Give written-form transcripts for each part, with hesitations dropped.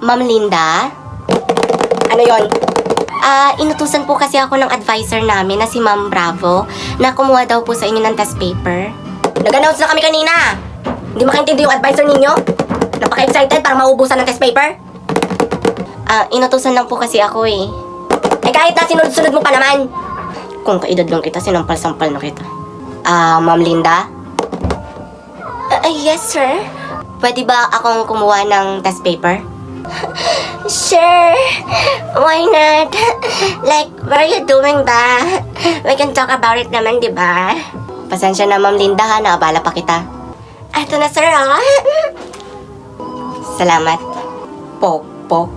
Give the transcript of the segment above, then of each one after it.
Ma'am Linda? Ano yon? Inutusan po kasi ako ng advisor namin na si Ma'am Bravo na kumuha daw po sa inyo ng test paper. Nag-announce na kami kanina. Hindi makaintindi yung advisor ninyo? Napaka-excited para maubusan ng test paper? Inutusan lang po kasi ako eh. Eh kahit na sinunod-sunod mo pa naman. Kung kaedad lang kita, sinampal-sampal na kita. Ma'am Linda? Yes, sir. Pwede ba akong kumuha ng test paper? Sure. Why not? Like, why are you doing that? We can talk about it naman, di ba? Pasensya na, Ma'am Linda, ha. Naabala pa kita. Eto na, sir, ha? Salamat. Pok-pok.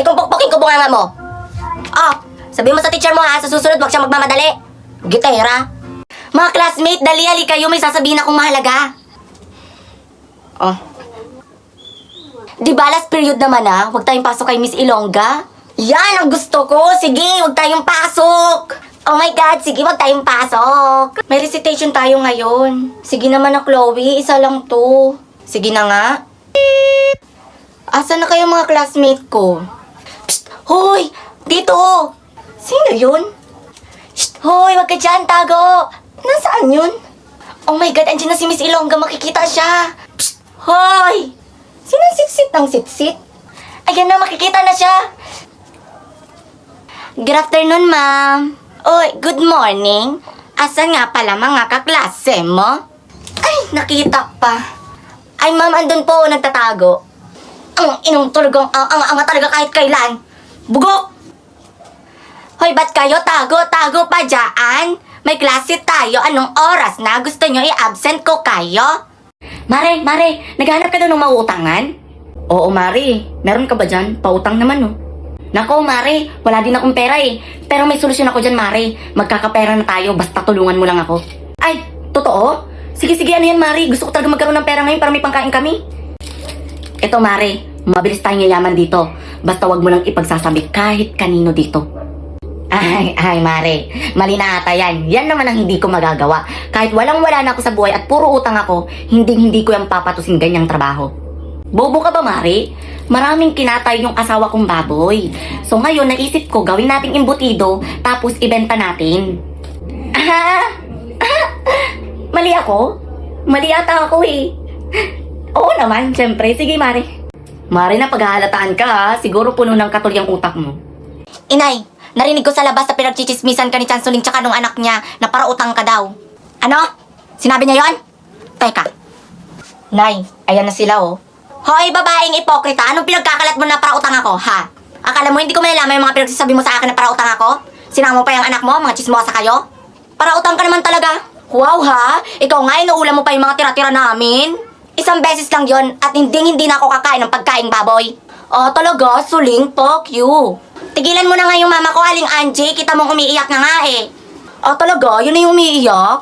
Kung pokpokin ko bunganga mo. Sabihin mo sa teacher mo, ha. Sa susunod, wag siya magmamadali. Gitera. Mga classmate, dali-ali kayo. May sasabihin akong mahalaga. Di ba last period naman huwag tayong pasok kay Miss Ilongga? Yan ang gusto ko! Sige, huwag tayong pasok! Oh my God, sige, huwag tayong pasok! May recitation tayo ngayon. Sige naman na Chloe, isa lang to. Sige na nga. Asa na kayo mga classmate ko? Psst! Hoy! Dito! Sino yun? Psst! Hoy, wag ka dyan, tago! Nasaan yun? Oh my God, andyan na si Miss Ilongga, makikita siya. Psst! Hoy! Sino sitsit ng sitsit? Ayan na, makikita na siya. Good afternoon, ma'am. Oy, good morning. Asan nga pala mga kaklase mo? Ay, nakita pa. Ay, ma'am, andun po, nagtatago. Ang inong tulgong, ang talaga kahit kailan. Bugok! Hoy, ba't kayo tago pa dyan? May klase tayo, anong oras na? Gusto nyo i-absent ko kayo? Mare, naghahanap ka daw ng mauutangan? Oo, Mare. Meron ka ba dyan? Pautang naman, no? Nako, Mare. Wala din akong pera eh. Pero may solusyon ako dyan, Mare. Magkakapera na tayo, basta tulungan mo lang ako. Ay, totoo? Sige, ano yan, Mare. Gusto ko talaga magkaroon ng pera ngayon para may pangkain kami. Eto, Mare. Mabilis tayong yayaman dito. Basta wag mo lang ipagsasabi kahit kanino dito. Ay, Mare. Mali na ata yan. Yan naman ang hindi ko magagawa. Kahit walang-wala na ako sa buhay at puro utang ako, hindi ko yung papatusin ganyang trabaho. Bobo ka ba, Mare? Maraming kinatay yung asawa kong baboy. So ngayon, naisip ko gawin nating imbutido, tapos ibenta natin. Mali ako? Mali ata ako eh. Oo naman, syempre. Sige, Mare. Mare, na paghahalataan ka ha. Siguro puno ng katol yung utak mo. Inay, narinig ko sa labas na pinagchichismisan ka ni Chansuling tsaka nung anak niya na para utang ka daw. Ano? Sinabi niya yon? Teka. Nay, ayan na sila oh. Hoy, babaeng ipokrita, anong pinagkakalat mo na para utang ako, ha? Akala mo hindi ko malalaman yung mga pinagsasabi mo sa akin na para utang ako? Sinama mo pa yung anak mo, mga chismosa kayo? Para utang ka naman talaga. Wow ha? Ikaw nga, inuulam mo pa yung mga tira-tira namin. Isang beses lang yon at hindi na ako kakain ng pagkaing baboy. Talaga, Suling, fuck you. Tigilan mo na nga yung mama ko, Aling Angie. Kita mong umiiyak na nga eh. Talaga? Yun na yung umiiyak?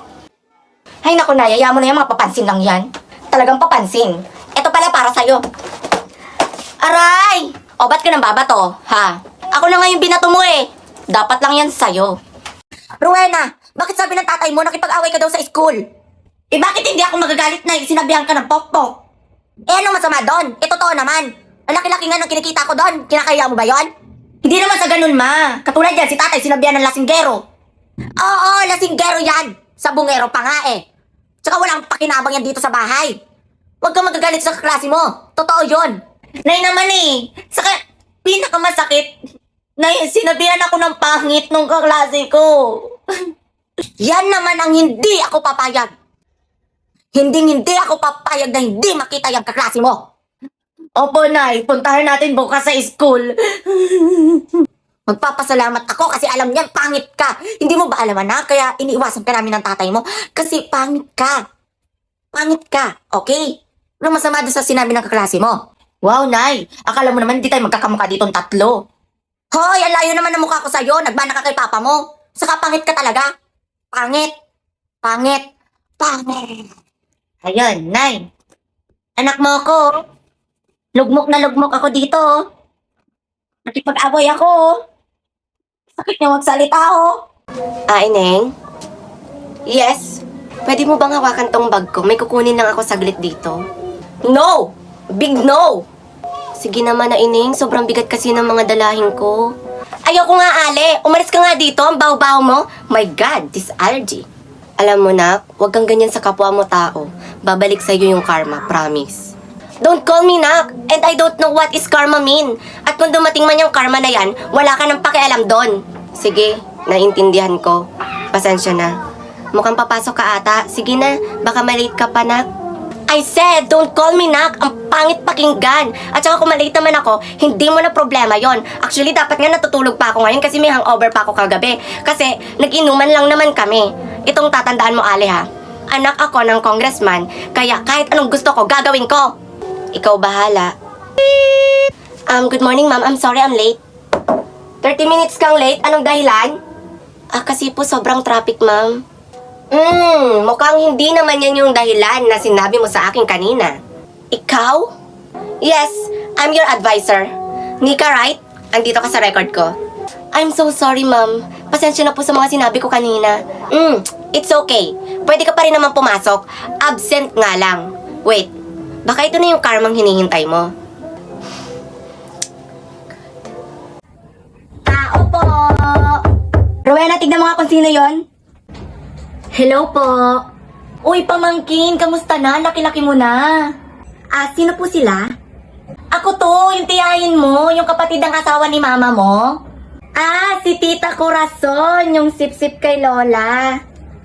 Ay naku, nayaya mo na yung mga papansin lang yan. Talagang papansin. Ito pala para sa'yo. Aray! Ba't ka nang babato, ha? Ako na nga yung binato mo eh. Dapat lang yan sa'yo. Rowena, bakit sabi ng tatay mo nakipag-away ka daw sa school? Bakit hindi ako magagalit na sinabihan ka ng pokpok? Anong masama doon? Totoo naman. Ang laki-laki nga nung kinikita ko doon. Kinakaya mo ba yon? Hindi naman sa ganun, ma. Katulad yan, si tatay sinabihan ng lasinggero. Oo, lasinggero yan. Sabungero pa nga eh. Tsaka walang pakinabang yan dito sa bahay. Huwag kang magagalit sa kaklase mo. Totoo yon. Nay naman eh. Saka, pinakamasakit. Nay, sinabihan ako ng pangit nung kaklase ko. Yan naman ang hindi ako papayag. Hindi ako papayag na hindi makita yung kaklase mo. Opo, Nay. Puntahan natin bukas sa school. Magpapasalamat ako kasi alam niyan, pangit ka. Hindi mo ba alaman na? Kaya iniiwasan ka namin ng tatay mo. Kasi pangit ka. Pangit ka, okay? Anong masama doon sa sinabi ng kaklase mo? Wow, Nay. Akala mo naman hindi tayo magkakamukha ditong tatlo. Hoy, ang layo naman ng mukha ko sa'yo. Nagmana ka kay papa mo. Saka pangit ka talaga. Pangit. Ayun, Nay. Anak mo ako. Lugmok na lugmok ako dito. Nakipag-away ako. Sakit niya magsalita Ineng? Yes? Pwede mo bang hawakan tong bag ko? May kukunin lang ako saglit dito. No! Big no! Sige naman na ining, sobrang bigat kasi ng mga dalahin ko. Ayoko nga, Ale. Umalis ka nga dito. Ang baho-baho mo. My God, this allergy. Alam mo nak, huwag kang ganyan sa kapwa mo tao. Babalik sa'yo yung karma, promise. Don't call me nak. And I don't know what is karma mean. At kung dumating man yung karma na yan, wala ka nang pakialam doon. Sige, naintindihan ko. Pasensya na. Mukhang papasok ka ata. Sige na, baka malate ka pa nak. I said, don't call me nak. Ang pangit pakinggan. At saka kung malate naman ako, hindi mo na problema yon. Actually, dapat nga natutulog pa ako ngayon kasi may hangover pa ako kagabi. Kasi nag-inuman lang naman kami. Itong tatandaan mo, Ale ha. Anak ako ng congressman, kaya kahit anong gusto ko, gagawin ko. Ikaw bahala. Good morning ma'am. I'm sorry I'm late. 30 minutes kang late? Anong dahilan? Kasi po sobrang traffic, ma'am. Mukhang hindi naman yan yung dahilan na sinabi mo sa akin kanina. Ikaw? Yes, I'm your advisor. Nika, right? Andito ka sa record ko. I'm so sorry, ma'am. Pasensya na po sa mga sinabi ko kanina. It's okay. Pwede ka pa rin naman pumasok. Absent nga lang. Wait, baka ito na yung karmang hinihintay mo. Tao po! Rowena, tignan mo nga kung sino yon. Hello po. Uy, pamangkin, kamusta na? Laki-laki mo na. Sino po sila? Ako to, yung tiyahin mo, yung kapatid ng asawa ni mama mo. Si Tita Corazon, yung sip-sip kay Lola.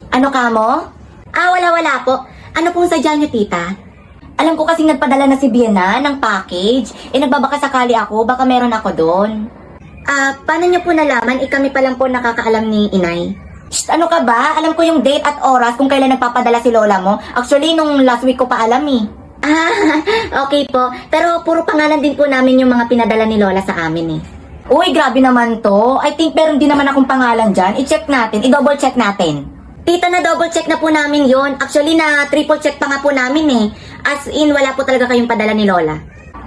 Ano ka mo? Wala po. Ano pong sadya niyo, tita? Alam ko kasing nagpadala na si Biena ng package. Nagbabaka sakali ako, baka meron ako doon. Paano niyo po nalaman? Kami pa lang po nakakaalam ni inay. Shh, ano ka ba? Alam ko yung date at oras kung kailan nagpapadala si Lola mo. Actually, nung last week ko pa alam eh. Okay po. Pero puro pangalan din po namin yung mga pinadala ni Lola sa amin eh. Uy, grabe naman to. I think meron din naman akong pangalan dyan. I-check natin. I-double check natin. Tita, na double check na po namin yon. Actually, na triple check pa nga po namin eh. As in, wala po talaga kayong padala ni Lola.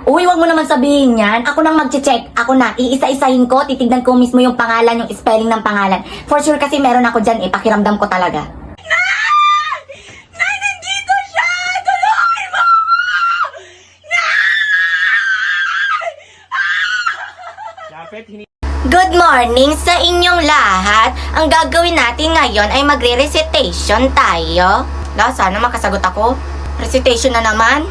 Uy, wag mo naman sabihin yan. Ako nang mag-check. Ako na. Iisa-isahin ko. Titignan ko mismo yung pangalan, yung spelling ng pangalan. For sure kasi meron ako dyan eh. Pakiramdam ko talaga. Nay, nandito siya! Tulungan mo ako! Good morning sa inyong lahat. Ang gagawin natin ngayon ay magre-recitation tayo. Sana makasagot ako. Recitation na naman.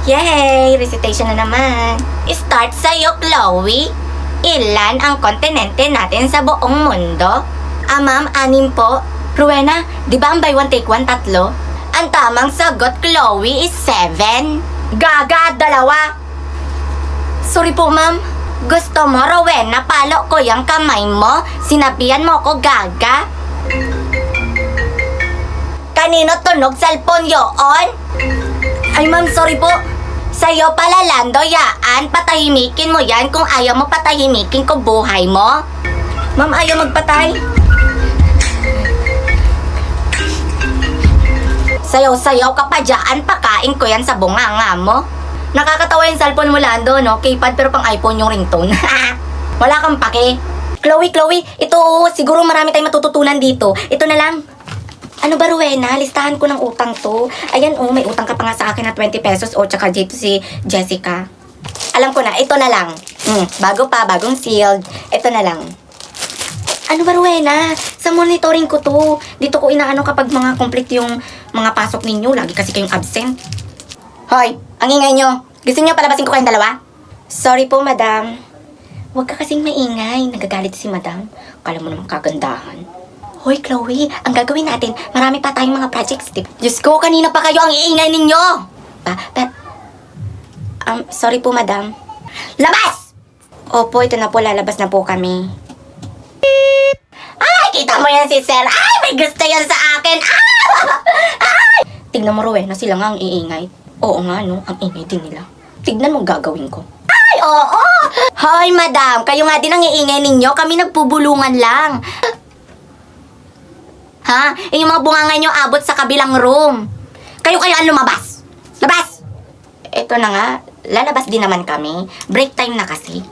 Yay! Recitation na naman. Start sa'yo, Chloe. Ilan ang kontinente natin sa buong mundo? Ma'am, 6 po. Rowena, di ba ang buy one take one 3? Ang tamang sagot, Chloe, is 7. Gaga, 2. Sorry po, ma'am. Gusto mo, Rowena, palo ko yung kamay mo? Sinabihan mo ko gaga? Kanino tunog cellphone yun? Ay, ma'am, sorry po. Sa'yo pala, Lando, yaan. Patahimikin mo yan. Kung ayaw mo patahimikin ko buhay mo. Ma'am, ayaw magpatay. Sayaw-sayaw ka pa dyan. Pakain ko yan sa bunganga mo. Nakakatawa yung cellphone mo, Lando, no? Keypad pero pang iPhone yung ringtone. Wala kang pake. Chloe, ito siguro marami tayong matututunan dito. Ito na lang. Ano ba, Rowena? Listahan ko ng utang to. Ayan, may utang ka pa nga sa akin na 20 pesos o tsaka dito si Jessica. Alam ko na, ito na lang. Bago pa, bagong sealed. Ito na lang. Ano ba, Rowena? Sa monitoring ko to. Dito ko inaano kapag mga complete yung mga pasok ninyo. Lagi kasi kayong absent. Hoy, ang ingay nyo. Gusto nyo palabasin ko kayong dalawa? Sorry po, madam. Huwag ka kasing maingay. Nagagalit si madam. Kala mo naman kagandahan. Hoy, Chloe, ang gagawin natin, marami pa tayong mga projects, di ba? Diyos ko, kanina pa kayo ang iingay ninyo! Sorry po, madam. Labas! Opo, ito na po, lalabas na po kami. Ay, kita mo yan si Sir. Ay, may gusto yan sa akin. Ay! Tignan mo, Rowena, sila nga ang iingay. Oo nga, no? Ang ingay din nila. Tignan mo gagawin ko. Ay, oo! Hoy, madam, kayo nga din ang iingay ninyo. Kami nagpubulungan lang. Yung mga bunganga nyo abot sa kabilang room. Kayo ang lumabas. Labas! Ito na nga, lalabas din naman kami. Break time na kasi.